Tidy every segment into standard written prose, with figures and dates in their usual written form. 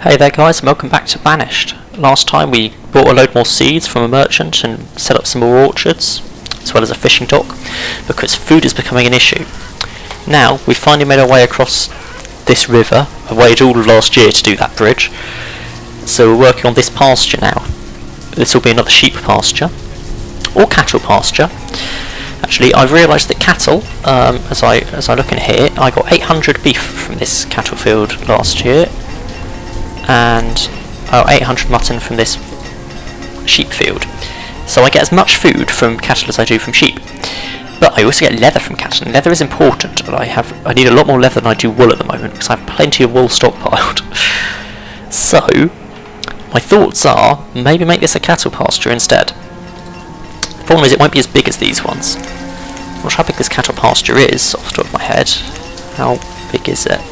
Hey there guys, and welcome back to Banished. Last time we bought a load more seeds from a merchant and set up some more orchards, as well as a fishing dock, because food is becoming an issue. Now, we've finally made our way across this river. I waited all of last year to do that bridge. So we're working on this pasture now. This will be another sheep pasture, or cattle pasture. Actually, I've realised that cattle, as I look in here, I got 800 beef from this cattle field last year, and 800 mutton from this sheep field. So I get as much food from cattle as I do from sheep. But I also get leather from cattle, and leather is important, and I need a lot more leather than I do wool at the moment, because I have plenty of wool stockpiled. So, my thoughts are, maybe make this a cattle pasture instead. The problem is it won't be as big as these ones. I'm not sure how big this cattle pasture is, off the top of my head. How big is it?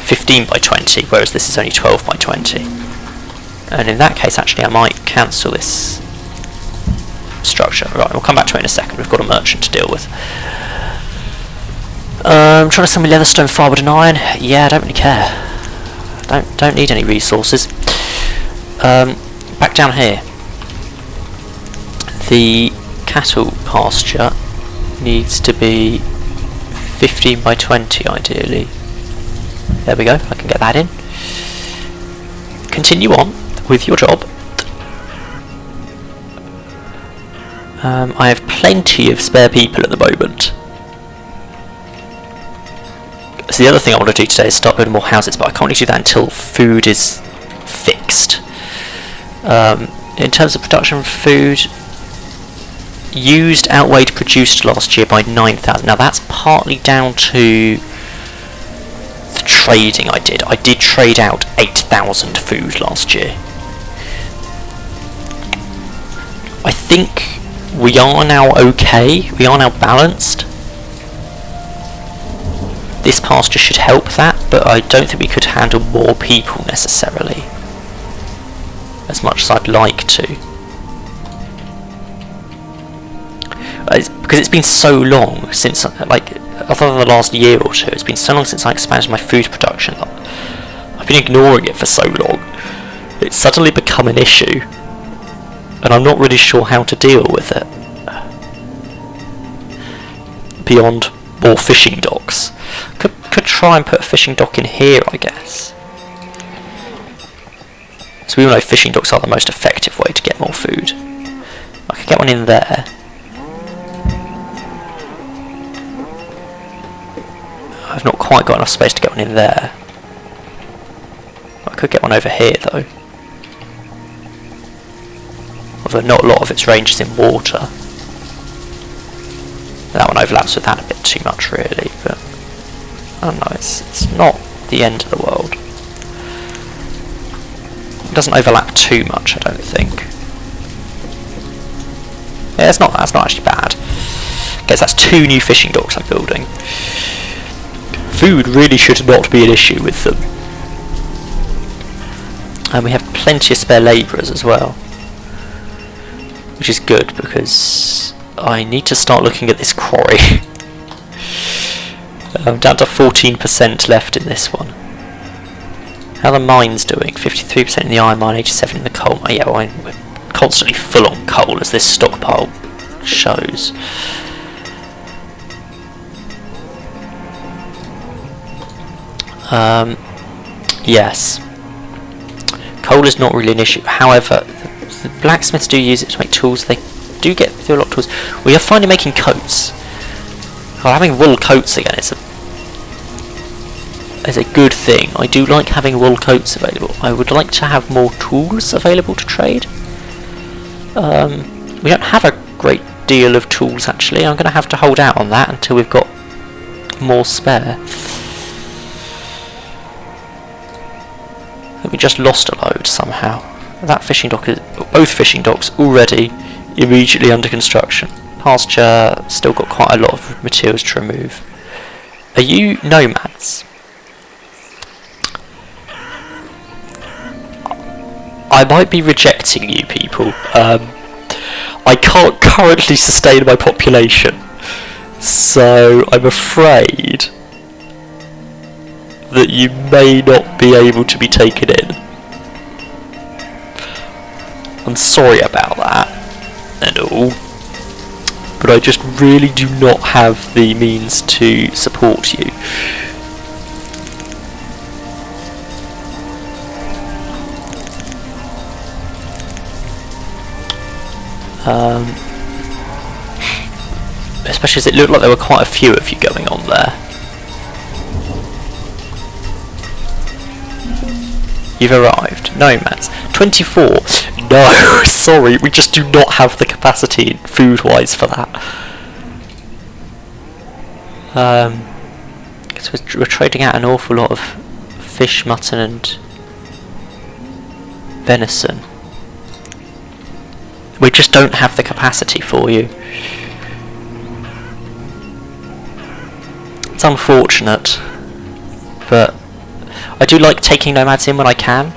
15 by 20, whereas this is only 12 by 20. And in that case, actually, I might cancel this structure. Right, we'll come back to it in a second. We've got a merchant to deal with. Trying to sell me leatherstone, firewood and iron. Yeah, I don't really care. Don't need any resources. Back down here. The cattle pasture needs to be 15 by 20 ideally. There we go, I can get that in. Continue on with your job. I have plenty of spare people at the moment. So the other thing I want to do today is start building more houses, but I can't really do that until food is fixed. In terms of production of food, used outweighed produced last year by 9,000. Now that's partly down to the trading I did. I did trade out 8,000 food last year. I think we are now okay. We are now balanced. This pasture should help that, but I don't think we could handle more people necessarily, as much as I'd like to. Because it's been so long since, like, other than the last year or two, it's been so long since I expanded my food production. I've been ignoring it for so long. It's suddenly become an issue, and I'm not really sure how to deal with it. Beyond more fishing docks. Could try and put a fishing dock in here, I guess. So we all know fishing docks are the most effective way to get more food. I could get one in there. I've not quite got enough space to get one in there. I could get one over here though. Although not a lot of its range is in water. That one overlaps with that a bit too much really, but I don't know, it's not the end of the world. It doesn't overlap too much, I don't think. Yeah, that's not actually bad. Okay, so that's 2 new fishing docks I'm building. Food really should not be an issue with them. And we have plenty of spare labourers as well, which is good because I need to start looking at this quarry. I'm down to 14% left in this one. How are the mines doing? 53% in the iron mine, 87% in the coal mine. Yeah, well, we're constantly full on coal as this stockpile shows. Yes. Coal is not really an issue. However, the blacksmiths do use it to make tools. They do get through a lot of tools. We are finally making coats. Well, having wool coats again is a good thing. I do like having wool coats available. I would like to have more tools available to trade. We don't have a great deal of tools actually. I'm going to have to hold out on that until we've got more spare. We just lost a load somehow. That fishing dock is, both fishing docks already immediately under construction. Pasture still got quite a lot of materials to remove. Are you nomads? I might be rejecting you people. I can't currently sustain my population, so I'm afraid that you may not be able to be taken in. I'm sorry about that and all, but I just really do not have the means to support you. Especially as it looked like there were quite a few of you going on there. You've arrived. Nomads. 24. No, sorry, we just do not have the capacity food-wise for that. So we're trading out an awful lot of fish, mutton and venison. We just don't have the capacity for you. It's unfortunate, but I do like taking nomads in when I can,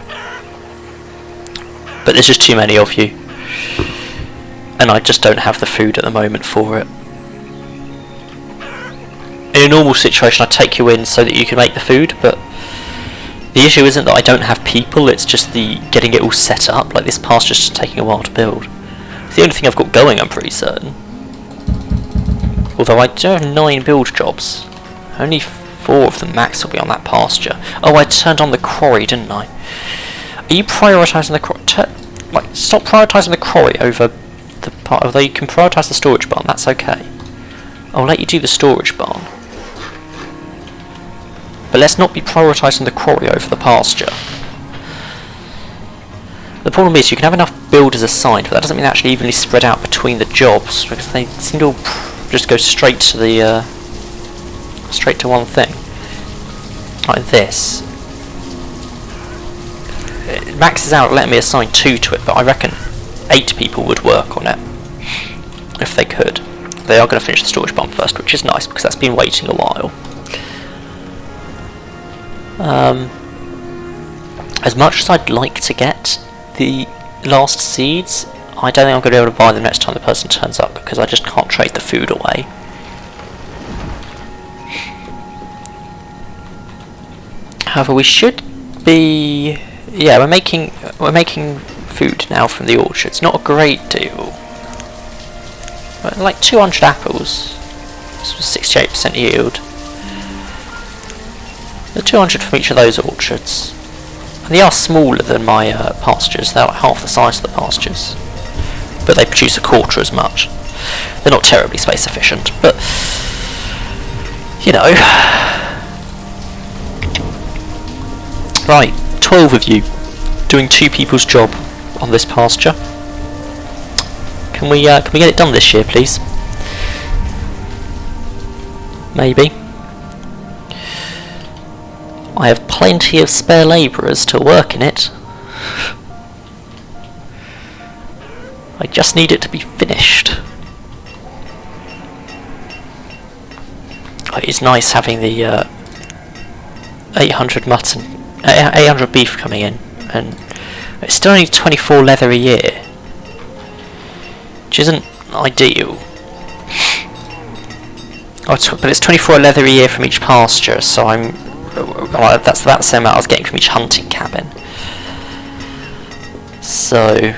but there's just too many of you, and I just don't have the food at the moment for it. In a normal situation I'd take you in so that you can make the food, but the issue isn't that I don't have people, it's just the getting it all set up. Like, this pasture's just taking a while to build. It's the only thing I've got going, I'm pretty certain. Although I do have 9 build jobs. Only 4 of them max will be on that pasture. Oh, I turned on the quarry, didn't I? Are you prioritising the quarry? Like, stop prioritising the quarry over the part. Although you can prioritise the storage barn, that's okay. I'll let you do the storage barn. But let's not be prioritising the quarry over the pasture. The problem is you can have enough builders assigned, but that doesn't mean they're actually evenly spread out between the jobs, because they seem to all just go straight to the straight to one thing. Like this. It maxes out letting me assign 2 to it, but I reckon 8 people would work on it if they could. They are going to finish the storage barn first, which is nice because that's been waiting a while. As much as I'd like to get the last seeds, I don't think I'm going to be able to buy them next time the person turns up, because I just can't trade the food away. However, we should be... yeah, we're making food now from the orchards. Not a great deal. But like 200 apples. This was 68% yield. The 200 from each of those orchards. And they are smaller than my pastures. They're like half the size of the pastures. But they produce a quarter as much. They're not terribly space efficient, but you know. Right, 12 of you doing 2 people's job on this pasture. Can we get it done this year, please? Maybe. I have plenty of spare labourers to work in it. I just need it to be finished. It's nice having the 800 mutton, 800 beef coming in, and it's still only 24 leather a year, which isn't ideal. But it's 24 leather a year from each pasture, so that's about the same amount I was getting from each hunting cabin. So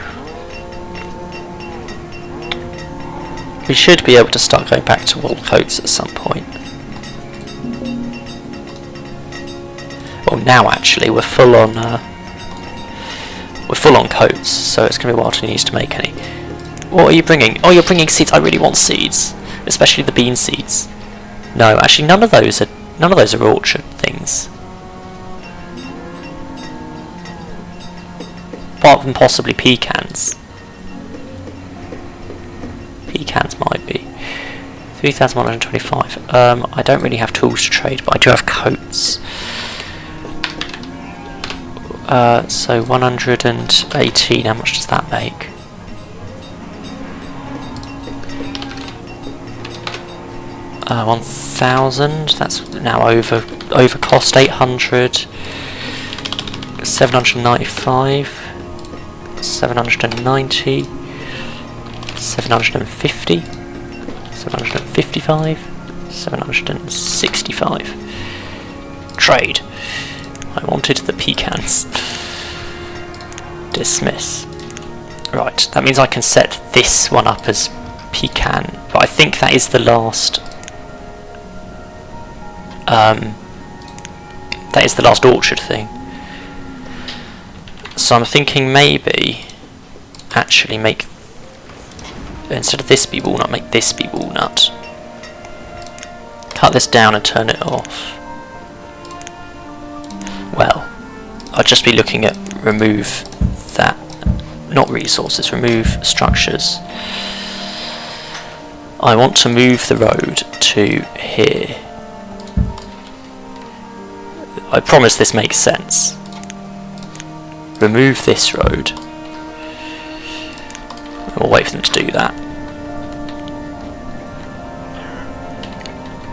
we should be able to start going back to wool coats at some point. Well, now actually we're full on coats, so it's going to be a while till he needs to make any. What are you bringing? Oh, you're bringing seeds. I really want seeds, especially the bean seeds. No, actually, none of those are orchard things. Apart from possibly pecans. Pecans might be. 3,125. I don't really have tools to trade, but I do have coats. So 118, how much does that make? Uh, 1,000, that's now over cost. 800, 795, 790, 750, 755, 765. trade. I wanted the pecans. Dismiss. Right, that means I can set this one up as pecan, but I think that is the last. That is the last orchard thing. So I'm thinking maybe actually make, instead of this be walnut, make this be walnut. Cut this down and turn it off. Well, I'll just be looking at remove that, not resources, remove structures. I want to move the road to here. I promise this makes sense. Remove this road. We'll wait for them to do that.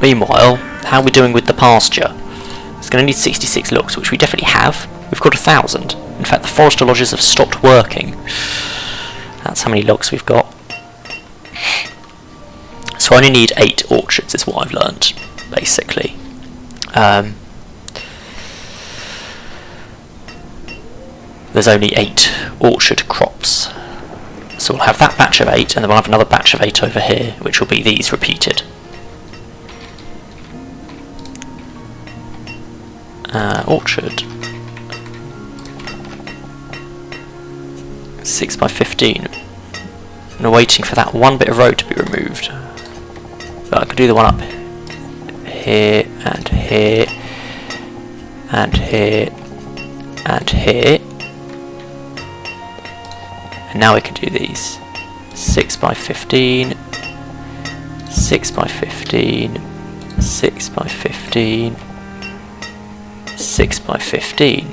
Meanwhile, how are we doing with the pasture? It's going to need 66 logs, which we definitely have. We've got 1,000. In fact, the forester lodges have stopped working. That's how many logs we've got. So I only need 8 orchards, is what I've learned, basically. There's only 8 orchard crops. So we'll have that batch of 8, and then we'll have another batch of 8 over here, which will be these repeated. Orchard. 6 by 15. And we're waiting for that one bit of road to be removed. So I could do the one up here, and here, and here, and here. And now we can do these. 6 by 15, 6 by 15, 6 by 15, 6 by 15.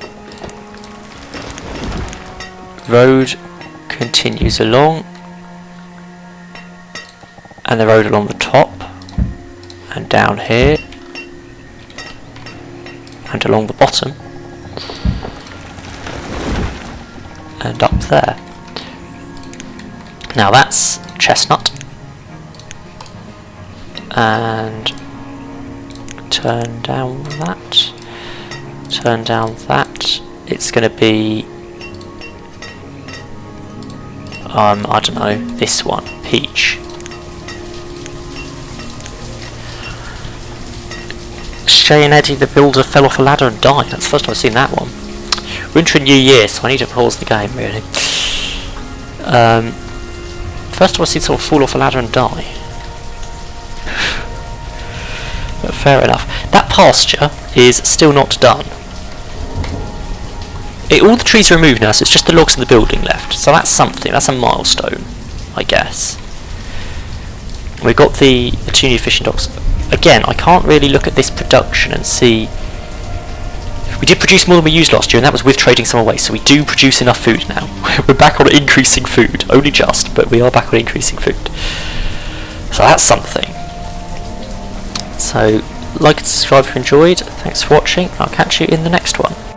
Road continues along, and the road along the top, and down here, and along the bottom, and up there. Now that's chestnut, and turn down that, turn down that. It's going to be, I don't know, this one, peach. Shay and Eddie the builder fell off a ladder and died. That's the first time I've seen that one. We're into a new year, so I need to pause the game, really. First time I've seen someone fall off a ladder and die. But fair enough. That pasture is still not done. All the trees are removed now, so it's just the logs in the building left. So that's something. That's a milestone, I guess. We've got the 2 new fishing docks. Again, I can't really look at this production and see. We did produce more than we used last year, and that was with trading some away, so we do produce enough food now. We're back on increasing food. Only just, but we are back on increasing food. So that's something. So, like and subscribe if you enjoyed. Thanks for watching. I'll catch you in the next one.